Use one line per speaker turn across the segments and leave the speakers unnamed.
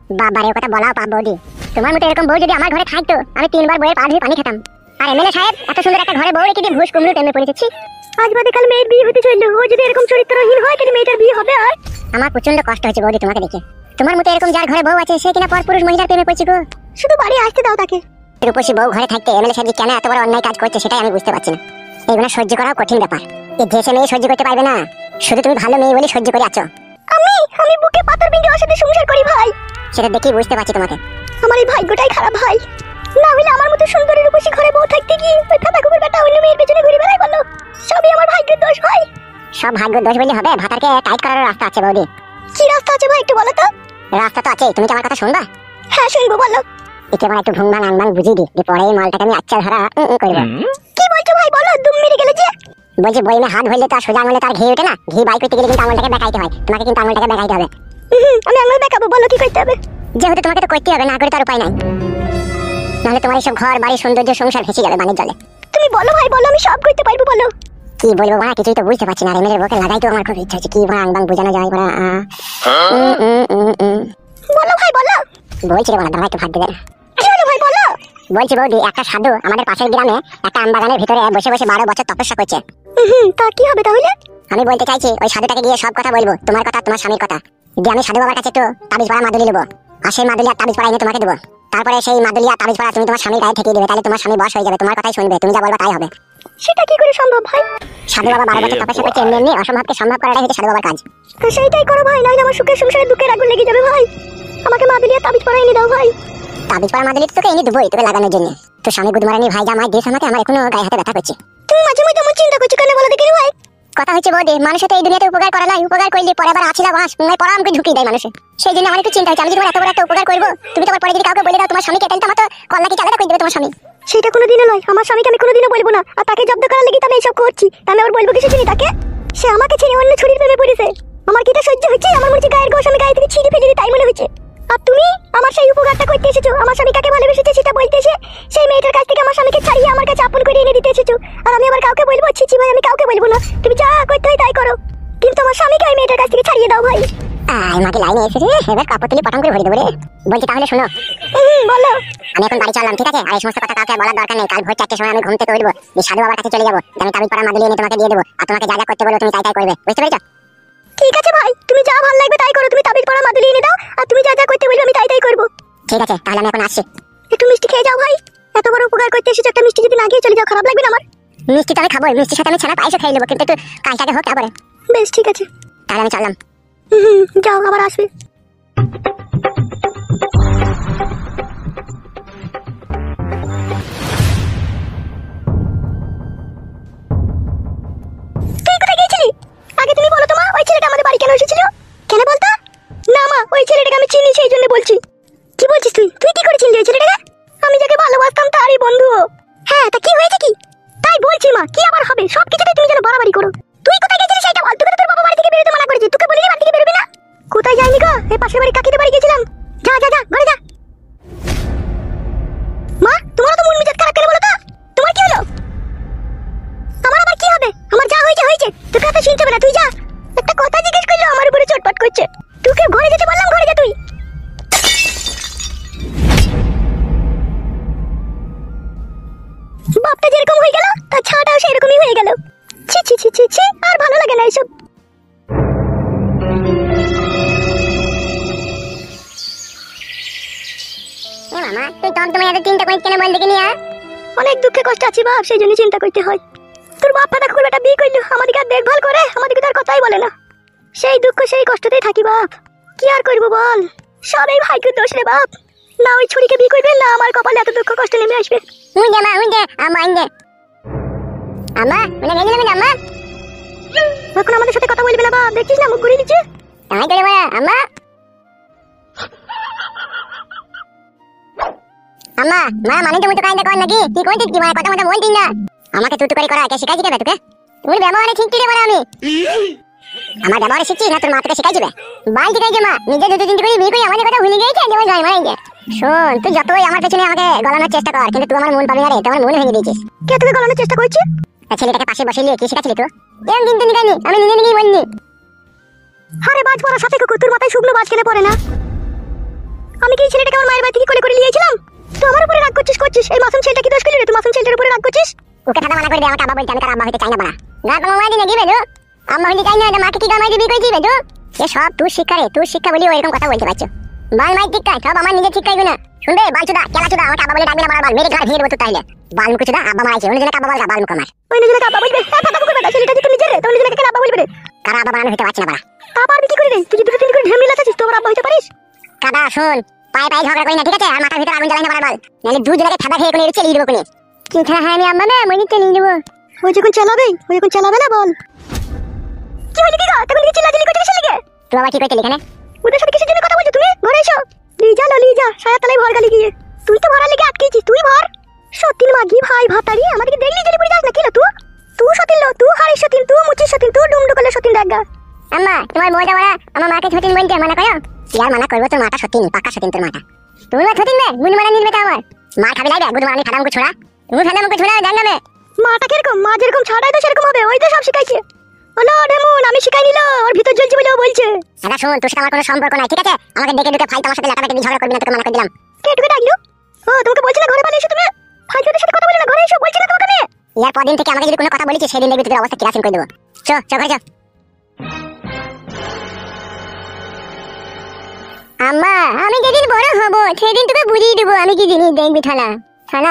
বাবা রে, কথা বলাও পাপ বৌদি। তোমার মতো এরকম বউ যদি আমার ঘরে থাকতো, আমি 3 বার বউয়ের পা ধুয়ে পানি খেতাম। আর এমএলএ সাহেব এত সুন্দর একটা ঘরে বউ রেখে দিয়ে ভুস কুমড়ো টেনে পড়েছি। আজ বাদে কাল মেয়ের বিয়ে হতে চললো, ও যদি এরকম চরিত্রহীন হয় তাহলে মেয়েটার বিয়ে হবে। আর আমার প্রচন্ড কষ্ট হচ্ছে বৌদি তোমাকে দেখে। তোমার মতো এরকম যার ঘরে বউ আছে সে কিনা পরপুরুষ মহিলার প্রেমে পড়ছে গো। শুধু বাড়ি আসতে দাও তাকে। রূপসী বউ ঘরে থাকতে এমএলএ সাহেব কেন এত বড় অন্যায় কাজ করছে সেটাই আমি বুঝতে পারছি না। এগুলো সহ্য করাও কঠিন ব্যাপার। এই দেশে মেয়ে সহ্য করতে পারবে না, শুধু তুমি ভালো মেয়ে বলে সহ্য করে আছো। আমি বুকে পাথর ভেঙে ওর সাথে সংসার করি ভাই। সেটা দেখেই বুঝতে পারছি তোমাকে। আমার এই ভাগ্যটাই খারাপ ভাই, না হলে আমার মতো সুন্দরী রূপসী ঘরে বউ থাকতে কি ওই ফাটা কুকুর বেটা অন্য মেয়ের পেছনে ঘুরে বেড়ায় বলো? সবই আমার ভাগ্যের দোষ ভাই। সব ভাগ্যের দোষ বললে হবে? ভাতারকে টাইট করার রাস্তা আছে বৌদি। কি রাস্তা আছে ভাই একটু বলো তো? রাস্তা তো আছে, তুমি কি আমার কথা শুনবা? হ্যাঁ শুনবো, বলো। একে আমার একটু ভুংবান আনবান বুঝিয়ে দি, পরে এই মালটাকে আমি আচ্ছা ধরা করবো। কি বলছো ভাই বলো, দুম মেরে গেলে যে। বলছি বইমে হাত ভরলে তো আর সোজা আঙুলে তার ঘি ওঠে না, ঘি বাই করতে গেলে কিন্তু আঙুলটাকে বেঁকাইতে হয়। তোমাকে কিন্তু আঙুলটাকে বেঁকাইতে হবে। আমি আঙুল বেঁকাবো, বলো কি করতে হবে? যেহেতু তোমাকে তো করতে হবে, না করে তার উপায় নাই। নাহলে তোমার এইসব ঘর বাড়ি সৌন্দর্য সংসার ভেসে যাবে বানের জলে। তুমি বলো ভাই বলো, আমি সব করতে পারবো, বলো। কি বলবো মা, কিছুই তো বুঝতে পারছি না। এমএলএর বউকে লাগাই তো আমার খুব ইচ্ছা হচ্ছে, কি ভাই আংবাং বোঝানো যায় বলো ভাই বলো। বলছি রে বলা, দাঁড়া একটু ভাত দেবে। কি হলো ভাই বলো? বলছি বৌদি, একটা সাধু আমাদের পাশের গ্রামে একটা আম বাগানের ভিতরে বসে বসে 12 বছর তপস্যা করছে। তা কি হবে তাহলে? আমি বলতে চাইছি ওই সাধুটাকে গিয়ে সব কথা বলবো, তোমার কথা তোমার স্বামীর কথা। যে আমি সাধু বাবার কাছে একটু তাবিজ পড়া মাদুলি নেবো, আর সেই মাদুলি আর তাবিজ পড়া এনে তোমাকে দেবো। তারপরে সেই মাদুলি আর তাবিজ পড়া তুমি তোমার স্বামীর গায়ে ঠেকিয়ে দেবে, তাহলে তোমার স্বামী বশ হয়ে যাবে, তোমার কথাই শুনবে, তুমি যা বলবে তাই হবে। সেটা কি করে সম্ভব ভাই? সাধু বাবা 12 বছর তপস্যা করছে, এমনি এমনি অসম্ভবকে সম্ভব করাটাই হচ্ছে সাধু বাবার কাজ। তো সেইটাই করো ভাই, নইলে আমার সুখের সংসারে দুঃখের আগুন লেগে যাবে ভাই। আমাকে মাদুলি আর তাবিজ পড়া এনে দাও ভাই। তাবিজ পড়া মাদুলি তোকে এনে দেবোই, তোকে লাগানোর জন্য। তো স্বামী গুদমারানি ভাই যা আমায় দিয়েছে আমাকে, আমার এখনো গায়ে হাতে ব্যথা করছে। তুমি মাঝে মাঝে এমন চিন্তা করছো কেন বলো দেখিনি ভাই? কথা হচ্ছে বৌদি, মানুষের তো এই দুনিয়াতে উপকার করা নাই, উপকার করলে পরে আবার আছিলা বাস পুঙ্গাই পড়া আমাকে ঢুকিয়ে দেয় মানুষে। সেই জন্য আমার একটু চিন্তা হচ্ছে, আমি যদি এত বড় একটা উপকার করবো, তুমি তো পরে যদি কাউকে বলে দাও তোমার স্বামীকে, তাহলে তো আমার তো কল্লা কি চালাটা করে দেবে তোমার স্বামী। সেটা কোনোদিনও নয়, আমার স্বামীকে আমি কোনোদিনও বলবো না। আর তাকে জব্দ করার লাগি তো আমি এইসব করছি, আমি আবার বলবো কিছু চিনি তাকে? সে আমাকে ছেড়ে অন্য ছুরির প্রেমে পড়েছে। আমার কি এটা সহ্য হচ্ছে? আমার মনে হচ্ছে গায়ের গোশ আমি গায়ে থেকে ছিঁড়ে ফেলে দিই, তাই মনে হচ্ছে। আর তুমি আমার সেই উপকারটা করতে এসেছো, আমার স্বামী কাকে ভালোবেসেছে সেটা বলতে এসে সেই মেয়েটার কাছ থেকে আমার স্বামীকে ছাড়িয়ে আমার কাছে আপন করে এনে দিতে এসেছো। আর আমি আবার কাউকে বলবো? ছিছি ভাই, আমি কাউকে বলবো না, তুমি যা করতে হয় তাই করো, কিন্তু আমার স্বামীকে ওই মেয়েটার কাছ থেকে ছাড়িয়ে দাও ভাই। আমাকে লাইনে এসে রে, এবার কাপড় তুলি পটাম করে ভরে দেবো রে। বলছি তাহলে শোনো। বলো। আমি এখন বাড়ি চললাম, ঠিক আছে? আর এই সমস্ত কথা কাউকে বলার দরকার নেই। কাল ভোর 4টার সময় আমি ঘুম থেকে উঠবো, এই সাধু বাবার কাছে চলে যাবো, আমি তাবিজ পড়া মাদুলি এনে তোমাকে দিয়ে দেবো, আর তোমাকে যা যা করতে বলবো তুমি তাই তাই করবে, বুঝতে পেরেছো? ঠিক আছে ভাই, তুমি যা ভালো লাগবে তাই করো, তুমি তাবিজ পড়া মাদুলি এনে দাও, আর তুমি যা যা করতে বলবে আমি তাই তাই করবো। ঠিক আছে, তাহলে আমি এখন আসছি। একটু মিষ্টি খেয়ে যাও ভাই, এত বড় উপকার করতে এসেছো, একটা মিষ্টি যদি না খেয়ে চলে যাও খারাপ লাগবে না আমার? মিষ্টি তো আমি খাবোই, মিষ্টির সাথে আমি ছানা পায়েসও খেয়ে নেবো, কিন্তু একটু কাজটাকে হোক তারপরে। বেশ ঠিক আছে, তাহলে আমি চললাম। যাও, আবার আসবে। তুই কোথায় গিয়েছিলি? আগে তুমি বলো তো মা, ওই ছেলেটা আমাদের বাড়ি কেন এসেছিল? কেন বলতো? না মা, ওই ছেলেটাকে আমি চিনি, সেই জন্য বলছি। কি বলছিস তুই? তুই কি করে চিনলি ওই ছেলেটাকে? আমি যাকে ভালোবাসতাম তারই বন্ধু। হ্যাঁ, তা কি হয়েছে কি? তাই বলছি মা, কি আবার হবে? সব কিছুতে তুমি যেন বাড়াবাড়ি করো। তুই কোথায় গেছিলি সেটা বল, তোকে তো তোর বাবা বাড়ি থেকে বেরোতে মানা করেছে, তোকে বলিনি বাড়ি থেকে বেরোবি না? কোথায় যাইনি গো, এই পাশের বাড়ি কাকিদের বাড়ি গেছিলাম। যা যা যা, ঘরে যা। মা, তোমার তো মন মেজাজ খারাপ কেন বলো তো? তোমার কি হলো? আমার আবার কি হবে? আমার যা হয়েছে হয়েছে, তোকে এত চিনতে হবে না, তুই যা। একটা কথা জিজ্ঞেস করলো আমার উপরে চটপট করছে। তোকে ঘরে যেতে বললাম, ঘরে যা তুই। বাপটা যেরকম হয়ে গেল তার ছাটাও সেরকমই হয়ে গেল। ছি ছি ছি ছি ছি, আর ভালো লাগে না এসব। মামা, তুই তো তোমার এত চিন্তা করিস কেন বল দেখিনি? অনেক দুঃখে কষ্ট আছি বাপ, সেই জন্য চিন্তা করতে হয়। তোর বাপ ফাটা কুকুর বেটা বিয়ে করলো, আমাদেরকে আর দেখভাল করে, আমাদেরকে তার কথাই বলে না। সেই দুঃখ সেই কষ্টতেই থাকি বাপ, কি আর করবো বল? সব এই ভাইকে দোষ রে বাপ। না ওই ছুরিকে বিয়ে করবে, না আমার কপালে এত দুঃখ কষ্ট নেমে আসবে। এখন আমাদের সাথে কথা বলবে না বাপ, দেখছিস না মুখ ঘুরিয়ে দিচ্ছে। আম্মা মা মানে তুমি তো কাইন্দা কর নাকি? কি কইছিস কি? মানে কথা মতো বলছিস না, আমাকে তুই করি করা কে শিখাইছি কে তোকে? তুমি ব্যবহারে ঠিক করে বলে আমি আমার ব্যবহারে শিখছি না তোর মা তোকে শিখাইছিবে? বাল শিখাইছে মা, নিজে দুটো তিনটে করে বিয়ে করে আমাদের কথা ভুলে গিয়েছে, যেমন গায় মারাই যায়। শোন, তুই যতই আমার পেছনে আমাকে গলানোর চেষ্টা কর, কিন্তু তুই আমার মন পাবি না রে, তোমার মন ভেঙে দিয়েছিস। কে তোকে গলানোর চেষ্টা করছিস? ছেলেটাকে পাশে বসে নিয়ে কি শিখাচ্ছিলি তুই? এরকম কিন্তু নিকাইনি, আমি নিজে নিজেই বলনি। আরে বাজ পড়ার সাথে কুকুর, তোর মাথায় শুকনো বাজ কেন পড়ে না? আমি কি এই ছেলেটাকে আমার মায়ের বাড়ি থেকে কোলে করে নিয়ে এসেছিলাম? তো আমার উপরে রাগ করছিস? এই মাসুম ছেলেটা কি দোষ করলি রে? তুই মাসুম ছেলেটার উপরে রাগ করছিস? ওকে ঠাডা মানা করে দে, আমাকে আব্বা বলতে, আমি তার আব্বা হইতে চাই না বাড়া। না তোমার মা দিনে দিবে তো আম্মা হইতে চাই না, মাকে কি গামাই দিবি কই দিবে তো? এ সব তুই শিক্ষা রে, তুই শিক্ষা বলি এরকম কথা বলতে পারছো। বাল মাই ঠিক কাজ সব আমার নিজের ঠিক কাজগুলো শুনবে। বালচুদা কেলাচুদা আমাকে আব্বা বলে ডাকবি না বারবার, মেরে ঘাড় ভেঙে দেবো তো তাইলে। বালমুকুচুদা আব্বা মারাইছে, অন্য জনকে আব্বা বলগা বালমুক আমার। ওই নিজেকে আব্বা বলবে? ফাটা কুকুর বেটা, ছেলেটা কি তুই নিজে রে? তোর নিজেকে কেন আব্বা বলবে রে? কারা আব্বা বানানো হইতে পারছ না বাড়া। তা পারবি কি করে রে? তুই দুটো তিন করে ঢেমনি লাগাছিস, তোর আব্বা হইতে পারিস? কাদা শুন, পায়ে পায়ে ঝগড়া করি না ঠিক আছে, আর মাথার ভিতরে আগুন জ্বালাই না বারবার, নাহলে দুই জনকে ঠাডা খেয়ে কোনে চেলিয়ে দেবো কোনে। কি খেলা হয় আমি আম্মা না মনে চেলিয়ে দেবো। ওই যখন চালাবে না বল। কি হইছে কি গো? তখন কি চিল্লাচিল্লি করছিস লিগে? তুই আবার কি কইছিস এখানে? ওদের সাথে কিসের জন্য কথা বলছিস তুমি? ঘরে এসো। লিজা সায়া তলায় ভর গালি গিয়ে। তুই তো ভরার লেগে আটকেছিস, তুই ভর। সতীন মাগি ভাই ভাতারি আমাদেরকে দেখলি জেলে পড়ে যাস না কি লো তুই? তুই সতীন লো, তুই হাড়ি সতীন, তুই মুচি সতীন, তুই ডুমডুকলে সতীন ডাগা। আম্মা তোমার বউটা বড়া আমার মাকে সতীন বলতে মানা করো? ইয়ার মানা করব, তোর মাটা সতীন, পাকা সতীন তোর মাটা। তুই না সতীন বে গুণ মারা নিবে তা আমার। মা খাবি লাইবে গুণ মারা নি খাদামকে ছোড়া। তুই খাদামকে ছোড়া জানগামে। মাটা কিরকম? মা যেরকম ছাড়াই তো সেরকম হবে, ওই তো সব শিখাইছে। ওনো ডেমন আমি শিখাই নিল, ওর ভিতর জ্বলছে বলে ও বলছে। দাদা শুন, তোর সাথে আমার কোনো সম্পর্ক নাই ঠিক আছে? আমাকে ডেকে ডেকে ফাইট আমার সাথে লাটাপাটি দিয়ে ঝগড়া করবি না, তোকে মানা করে দিলাম। কে তোকে ডাকলো? ও তোমাকে বলছি না ঘরে পালিয়ে এসো তুমি। ফাইটদের সাথে কথা বলি না, ঘরে এসো বলছি না তোমাকে আমি। ইয়ার পরদিন থেকে আমাকে যদি কোনো কথা বলিস সেদিন দেখবি তোর অবস্থা কিরাসিন করে দেব। চ ঘরে চ। আম্মা আমি যেদিন বড় হব সেদিন তোকে বুঝিয়ে দেবো আমি কি জিনিস, দেখবি থানা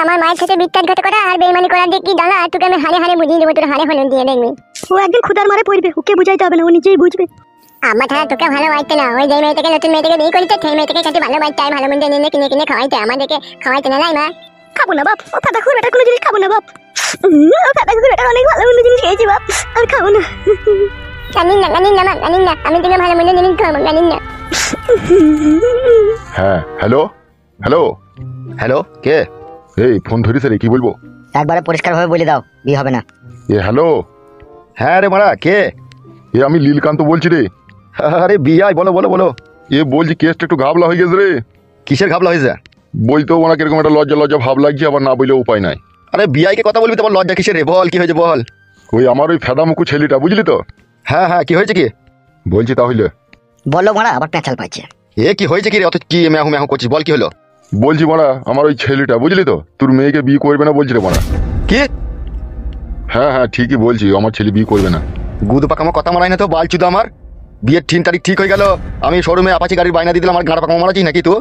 আমার মায়ের সাথে বিশ্বাসঘাতকতা আর বেইমানি করার দিক কি জানা, তোকে আমি হারে হারে বুঝিয়ে দেবো, তোর হারে হলুন দিয়ে দেখবি। ও একদিন খুদার মারে পড়বে, ওকে বুঝাইতে হবে না, ও নিজেই বুঝবে। আম্মা থানা তোকে ভালো বাড়তে না, ওই যে মেয়েটাকে নতুন মেয়েটাকে বিয়ে করিতে সেই মেয়েটাকে সাথে ভালো বাড়তে ভালো মন্দ নিয়ে কিনে কিনে খাওয়াইতে, আমাদেরকে খাওয়াইতে না নাই মা। খাবো না বাপ, ও ফাটা খুব বেটার কোনো জিনিস খাবো না বাপ। ফাটা খুব বেটার অনেক ভালো মন্দ জিনিস খেয়েছি বাপ, আমি খাবো না। জানিন না মা জানিন না, আমি তোকে ভালো মন্দ জিনিস খাবো জানিন না।
হ্যাঁ হ্যালো হ্যালো
হ্যালো কে?
এই ফোন ধরিস রে, কি বলবো?
একবারে পরিষ্কারভাবে বলে দাও, বিয়ে হবে না।
এ হ্যালো।
হ্যাঁ রে মারা কে?
এ আমি লীলকান্ত বলছি রে।
আরে বিয়াই বলো বলো বলো।
এ বলছি কেসটা একটু ঘাবলা হয়ে গেছে রে।
কিসের ঘাবলা হয়েছে?
বলতেও ওনা কিরকম একটা লজ্জা লজ্জা ভাব লাগছে, আবার না বললেও উপায় নাই।
আরে বিয়াইকে কথা বলবি তোমার লজ্জা কিসের রে? বল কি হয়েছে বল।
ওই আমার ওই ফেদামুকু ছেলেটা বুঝলি তো?
হ্যাঁ হ্যাঁ কি হয়েছে কি?
বলছি তাহলে
বলো মারা, আবার পেঁচাল পাচ্ছে। এ কি হয়েছে কি রে? অত কি মেহু মেহু করছিস, বল কি হলো?
বলছি মারা আমার ওই ছেলেটা বুঝলি তো তোর মেয়েকে বিয়ে করবে না বলছি রে মারা।
কি?
হ্যাঁ হ্যাঁ ঠিকই বলছি, আমার ছেলে বিয়ে করবে না।
গুদু পাকামো কথা মারাই না তো, বালচুদা আমার। বিয়ের 3 তারিখ ঠিক হয়ে গেল, আমি শোরুমে আপাচি গাড়ির বাইনা দিয়ে দিলাম, আমার গাড়া পাকামো মারাচ্ছি নাকি তুই?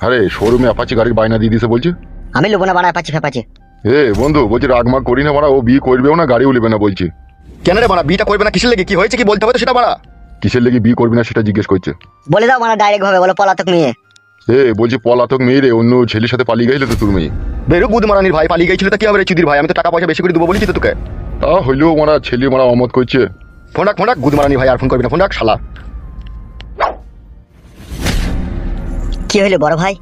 আরে শোরুমে অ্যাপাচি গাড়ির বাইনা দিয়ে দিছে বলছে।
আমি লোবো না বাড়া আপাচি ফেপাচি।
এ বন্ধু বলছি রাগমাগ করি না মারা, ও বিয়ে করবেও না গাড়িও নেবে না বলছি।
কেন রে বাড়া বিয়েটা করবে না? কিসের লেগে? কি হয়েছে কি বলতে হবে তো সেটা বাড়া।
কিসের লেগে বিয়ে করবি না সেটা জিজ্ঞেস করছে।
বলে দাও মারা ডাইরেক্ট ভাবে, বলো পলাতক মেয়ে।
এ বলছি পলাতক মেয়ে রে, অন্য ছেলের সাথে পালিয়ে গেছিল তো তোর মেয়ে।
বেরু গুদ মারানির ভাই পালিয়ে গেছিল তো কি হবে রে চুদির ভাই? আমি তো টাকা পয়সা বেশি করে দেবো বলেছি তো তোকে।
তা হইলেও মারা ছেলে মারা অমত করছে।
ফোন রাখ গুদ মারানি ভাই, আর ফোন করবি না, ফোন রাখ শালা।
কি হইলো বড় ভাই?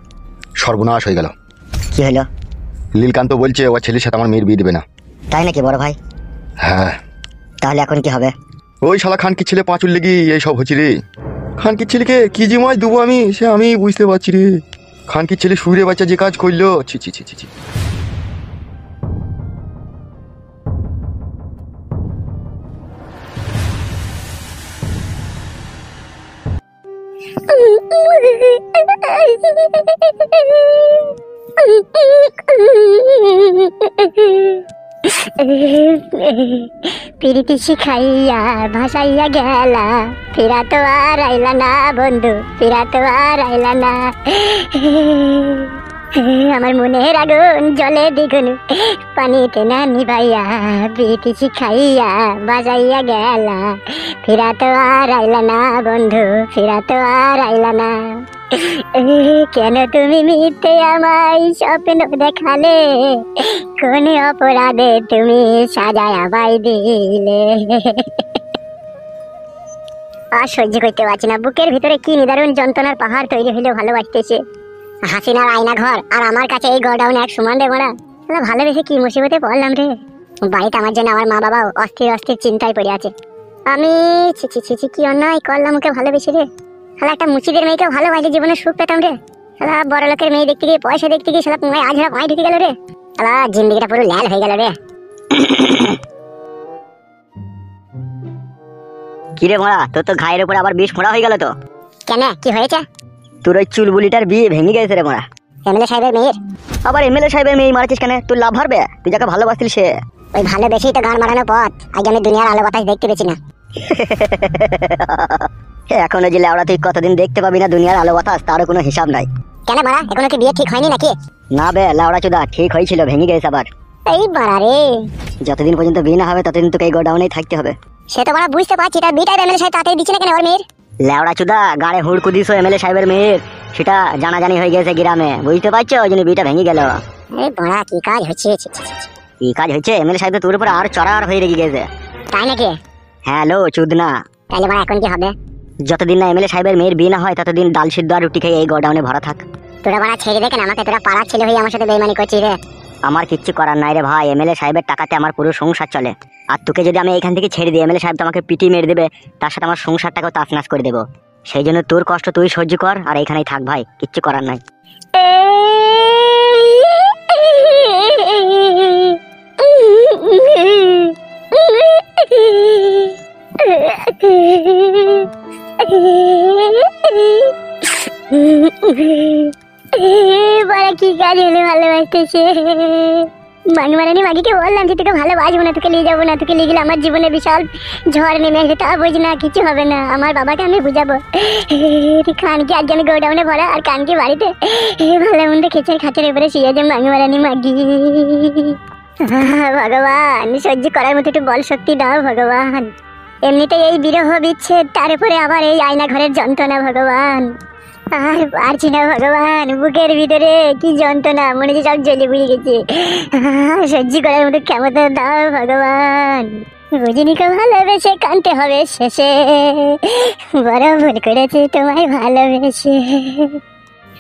সর্বনাশ হয়ে গেল।
কি হইলো?
লীলকান্ত বলছে ও ছেলের সাথে আমার মেয়ের বিয়ে দেবে না।
তাই নাকি বড় ভাই?
হ্যাঁ।
তাহলে এখন কি হবে?
ওই শালা খানকি ছেলে পাঁচুর লেগি এই সব হচ্ছে রে। খানকির ছেলেকে কি যে মাছ দেবো আমি, সে আমি বুঝতে পারছি রে। খানকির ছেলে সুরে বাচ্চা যে কাজ করলো, ছি ছি ছি ছি ছি।
প্রীতি শিখাইয়া ভাসাইয়া গেলা, ফেরা তো আর আইলা না বন্ধু, ফেরা তো আর আইলা না। আমার মনের আগুন জলে দ্বিগুণ, পানিতে না নিভাইয়া প্রীতি শিখাইয়া বাজাইয়া গেলা, ফেরা তো আর আইলা না বন্ধু, ফেরা তো আর আইলা না। কেন তুমি মিথ্যে আমায় স্বপ্ন দেখালে, কোন অপরাধে তুমি সাজায় আমায় দিলে। আর সহ্য করতে পারছি না, বুকের ভিতরে কি নিদারুণ যন্ত্রণার পাহাড় তৈরি হইলে ভালোবাসতেছে। হাসিনার আয়না ঘর আর আমার কাছে এই গোডাউন এক সমান রে বড়া। ভালোবেসে কি মুসিবতে পড়লাম রে। বাড়িতে আমার জন্য আমার মা বাবাও অস্থির অস্থির চিন্তায় পড়ে আছে। আমি ছি ছি ছি কি অন্যায় করলাম ওকে ভালোবেসে রে। শালা একটা মুচিদের মেয়েকে ভালোবাসলে জীবনে সুখ পেতাম রে। শালা বড় লোকের মেয়ে দেখতে গিয়ে পয়সা দেখতে গিয়ে শালা পুঙ্গায় আজ পায়ে ঢুকে গেল রে। শালা জিন্দিগিটা পুরো লাল হয়ে গেল রে।
কি রে মোড়া, তোর তো ঘায়ের উপরে আবার বিষ ফোড়া হয়ে গেল তো?
কেন কি হয়েছে?
তোর ওই চুলবুলিটার বিয়ে ভেঙে গেছে রে মারা।
এমএলএ সাহেবের মেয়ের?
আবার এমএলএ সাহেবের মেয়ে মারছিস কেন? তুই লাভ হারবে? তুই যাকে ভালোবাসতিল সে।
ওই ভালোবেসেই তো গান মারানোর পথ। আজ আমি দুনিয়ার আলো বাতাস দেখতে পেয়েছি না।
এখনো যে লেওড়া তুই কতদিন দেখতে পাবি না দুনিয়ার আলো বাতাস, তারও কোনো হিসাব নাই।
কেন মারা, এখনো কি বিয়ে ঠিক হয়নি নাকি?
না বে লেওড়া চুদা, ঠিক হয়েছিল, ভেঙে গেছে আবার।
এই বাড়া রে,
যতদিন পর্যন্ত বিয়ে না হবে ততদিন তোকে এই গোডাউনেই থাকতে হবে।
সে তো মারা বুঝতে পারছি, তার বিটাই এমএলএ সাহেব তাড়াতাড়ি দিচ্ছে না কেন ওর মেয়ের?
লেওড়া চুদা, গাড়ে হুড়কু দিস এমএলএ সাহেবের মেয়ের, সেটা জানাজানি হয়ে গেছে গ্রামে, বুঝতে পারছো? ওই জন্য বিয়েটা ভেঙে গেল।
এই বাড়া কি কাজ হচ্ছে?
কি কাজ হচ্ছে? এমএলএ সাহেব তো তোর উপর আর চড়ার হয়ে রেগে গেছে।
তাই নাকি?
হ্যালো চুদনা,
তাহলে মারা এখন কি হবে?
যতদিন না এমএলএ সাহেবের মেয়ের বিয়ে না হয় ততদিন ডাল সিদ্ধ আর রুটি খেয়ে এই গোডাউনে ভরা থাক।
তোরা মারা ছেড়ে দে কেন আমাকে? তোরা পাড়ার ছেলে হয়ে আমার সাথে বেইমানি করছিস রে।
আমার কিচ্ছু করার নাই রে ভাই, এমএলএ সাহেবের টাকাতে আমার পুরো সংসার চলে। আর তোকে যদি আমি এখান থেকে ছেড়ে দিই, এমএলএ সাহেব তো আমাকে পিটি মেরে দেবে, তার সাথে আমার সংসারটাকেও তাসনাস করে দেবো। সেই জন্য তোর কষ্ট তুই সহ্য কর, আর এইখানেই থাক ভাই, কিচ্ছু করার নাই।
বাড়া কি কাজ হলে ভালোবাসতেছে? মাগি মারানি মাগিকে বললাম যে তোকে ভালোবাসবো না, তোকে নিয়ে যাবো না, তোকে নিয়ে গেলে আমার জীবনে বিশাল ঝড় নেমে আসবে। তা বুঝ না, কিছু হবে না, আমার বাবাকে আমি বুঝাবো। খানকে আজকে আমি গোডাউনে ভরা, আর কানকে বাড়িতে ভালো মন্দ খেচের খাচের এবারে শুয়েছে মাগি মারানি মাগি। ভগবান, সহ্য করার মতো একটু বল শক্তি দাও ভগবান। এমনিতে এই বিরহ বিচ্ছেদ, তার উপরে আবার এই আয়না ঘরের যন্ত্রণা ভগবান। আর পারছি না ভগবান, বুকের ভিতরে কি যন্ত্রণা, মনে হচ্ছে সব জ্বলে পুড়ে গেছে। সহ্য করার মতো ক্ষমতা দাও ভগবান। বুঝিনিকে ভালোবেসে কানতে হবে শেষে, বড় ভুল করেছে তোমায় ভালোবেসে।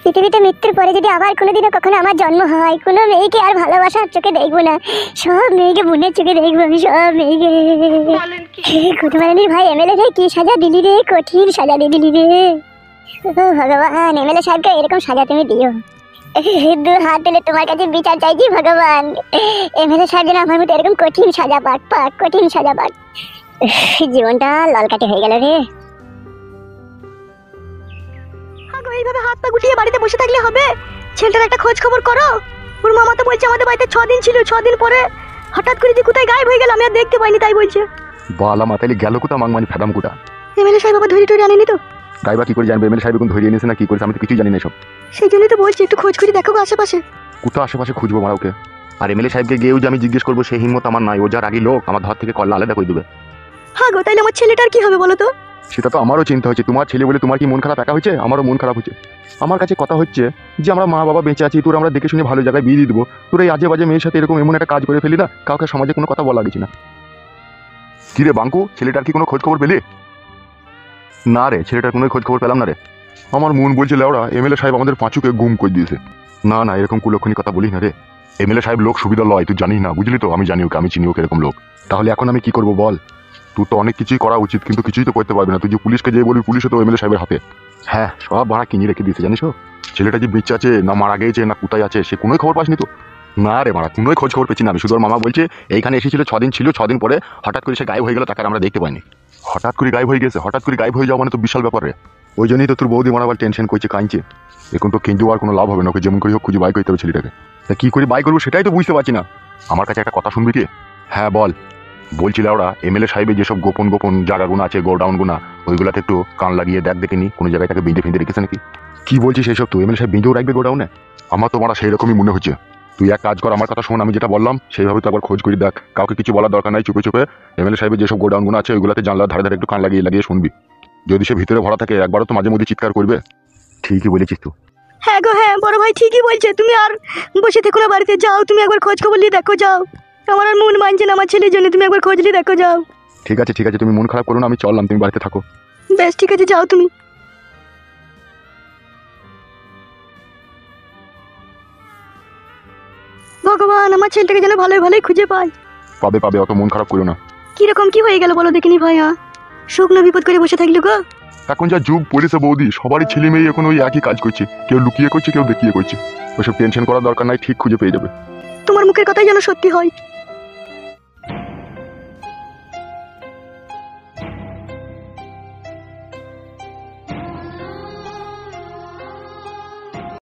পৃথিবীতে মৃত্যুর পরে যদি আবার কোনোদিনও কখনো আমার জন্ম হয়, কোনো মেয়েকে আর ভালোবাসার চোখে দেখবো না, সব মেয়েকে বোনের চোখে দেখবো আমি, সব মেয়েকে। কুটুমারানির ভাই এমএলএ রে, কি সাজা দিলি রে, কঠিন সাজা দিয়ে দিলি রে। ও ভগবান, এমএলএ সাহেবকে এরকম সাজা তুমি দিও। দু হাত তুলে তোমার কাছে বিচার চাইছি ভগবান। এমএলএ সাহেব যেন আমার মতো এরকম কঠিন সাজা পাক, কঠিন সাজা পাক। জীবনটা ললকাটি হয়ে গেল রে।
এইভাবে হাত পা গুটিয়ে বাড়িতে বসে থাকলে হবে? ছেলেটার একটা খোঁজ খবর করো। ওর মামা তো বলছে আমাদের বাড়িতে 6 দিন ছিল, 6 দিন পরে হঠাৎ করে যে কোথায় গায়েব হয়ে গেল, আমি আর দেখতে পাইনি, তাই বলছে।
বালা মাতালি গেল কোথা মাংমানি ফেদাম কোথা?
এমএলএ সাহেব আবার ধরে টরে আনেনি তো?
গাইবা কি করে জানবে এমএলএ সাহেব এখন ধরিয়ে এনেছে না কি করেছে? আমি তো কিছুই জানি না সব।
সেই জন্যই তো বলছি একটু খোঁজ করে দেখো গো আশেপাশে।
কোথা আশেপাশে খুঁজবো মারা ওকে? আর এমএলএ সাহেবকে গিয়েও যে আমি জিজ্ঞেস করবো সেই হিম্মত আমার নাই। ও যার আগে লোক, আমার ধর থেকে কল্লা আলাদা করে দেবে।
হ্যাঁ গো, তাইলে আমার ছেলেটার কি হবে বলো তো?
সেটা তো আমারও চিন্তা হচ্ছে। তোমার ছেলে বলে তোমার কি মন খারাপ একা হয়েছে? আমারও মন খারাপ হচ্ছে। আমার কাছে কথা হচ্ছে যে আমরা মা বাবা বেঁচে আছি, তোর আমরা দেখে শুনে ভালো জায়গায় বিয়ে দিয়ে দেবো, তোর এই আজে বাজে মেয়ের সাথে এরকম এমন একটা কাজ করে ফেলি না, কাউকে সমাজে কোনো কথা বলা গেছি না। কি রে বাঙ্কু, ছেলেটার কি কোনো খোঁজ খবর পেলি? না রে, ছেলেটার কোনো খোঁজ খবর পেলাম না রে। আমার মন বলছে লেওড়া এমএলএ সাহেব আমাদের পাঁচুকে গুম করে দিয়েছে। না না, এরকম কুলক্ষণী কথা বলিস না রে। এমএলএ সাহেব লোক সুবিধা লয়, তুই জানিস না, বুঝলি তো? আমি জানি ওকে, আমি চিনি ওকে এরকম লোক। তাহলে এখন আমি কি করবো বল? তুই তো অনেক কিছুই করা উচিত, কিন্তু কিছুই তো করতে পারবি না। তুই যে পুলিশকে যেয়ে বলবি, পুলিশে তো এমএলএ সাহেবের হাতে। হ্যাঁ, সব ভাড়া কিনে রেখে দিয়েছে জানিস? ছেলেটা যে বেঁচে আছে না মারা গেছে না কোথায় আছে সে কোনোই খবর পাসনি তো? না রে মারা, কোনোই খোঁজ খবর পেয়েছি না আমি। শুধু ওর মামা বলছে এইখানে এসেছিল 6 দিন ছিল, 6 দিন পরে হঠাৎ করে সে গায়েব হয়ে গেল, তাকে আর আমরা দেখতে পাইনি। হঠাৎ করে গায়েব হয়ে গেছে? হঠাৎ করে গায়েব হয়ে যাওয়া মানে তো বিশাল ব্যাপার রে। ওই জন্যই তো তোর বৌদি মারা আবার টেনশন করছে, কাঁদছে। এখন তো কেঞ্জু আর কোনো লাভ হবে না, ওকে যেমন করে হোক খুঁজে বাই করতে হবে ছেলেটাকে। তা কি করে বাই করবো সেটাই তো বুঝতে পারছি না। আমার কাছে একটা কথা শুনবি কি? হ্যাঁ বল। বলছিল ওরা এমএলএ সাহেবের যেসব গোপন গোপন জায়গাগুলো আছে, গোডাউনগুনা, ওইগুলাতে একটু কান লাগিয়ে দেখিনি কোনো জায়গায় তাকে বেঁধে ফেঁধে রেখেছে নাকি? কি বলছিস সেসব? তো এমএলএ সাহেব বেঁধেও রাখবে গোডাউনে? আমার তো মারা সেই রকমই মনে হচ্ছে। তুই এক কাজ কর, আমার কথা শোন, আমি যেটা বললাম সেইভাবে তো একবার খোঁজ করে দেখ। কাউকে কিছু বলার দরকার নাই, চুপে চুপে এমএলএ সাহেবের যেসব গোডাউনগুলো আছে ওইগুলাতে জানলার ধারে ধারে একটু কান লাগিয়ে লাগিয়ে শুনবি। যদি সে ভিতরে ভরা থাকে একবারও তো মাঝে মধ্যে চিৎকার করবে। ঠিকই বলেছিস তুই।
হ্যাঁ গো হ্যাঁ, বড় ভাই ঠিকই বলছে। তুমি আর বসে থেকো না, বাড়িতে যাও, তুমি একবার খোঁজ খবর নিয়ে দেখো, যাও। আমার আর মন মানছে না আমার ছেলের জন্য, তুমি একবার খোঁজ নিয়ে দেখো, যাও।
ঠিক আছে ঠিক আছে, তুমি মন খারাপ করো না, আমি চললাম, তুমি বাড়িতে থাকো।
বেশ ঠিক আছে, যাও তুমি। ভগবান, আমার ছেলেটাকে যেন ভালোই ভালোই খুঁজে পাই।
পাবে পাবে, অত মন খারাপ করো না।
কিরকম কি হয়ে গেল বলো দেখিনি ভাই? শুকনো বিপদ করে বসে থাকলো গো।
এখন যা যুগ পড়েছে বৌদি, সবারই ছেলে মেয়ে এখন ওই একই কাজ করছে, কেউ লুকিয়ে করছে কেউ দেখিয়ে করছে। ওইসব টেনশন করার দরকার নাই, ঠিক খুঁজে পেয়ে যাবে।
তোমার মুখের কথাই যেন সত্যি হয়।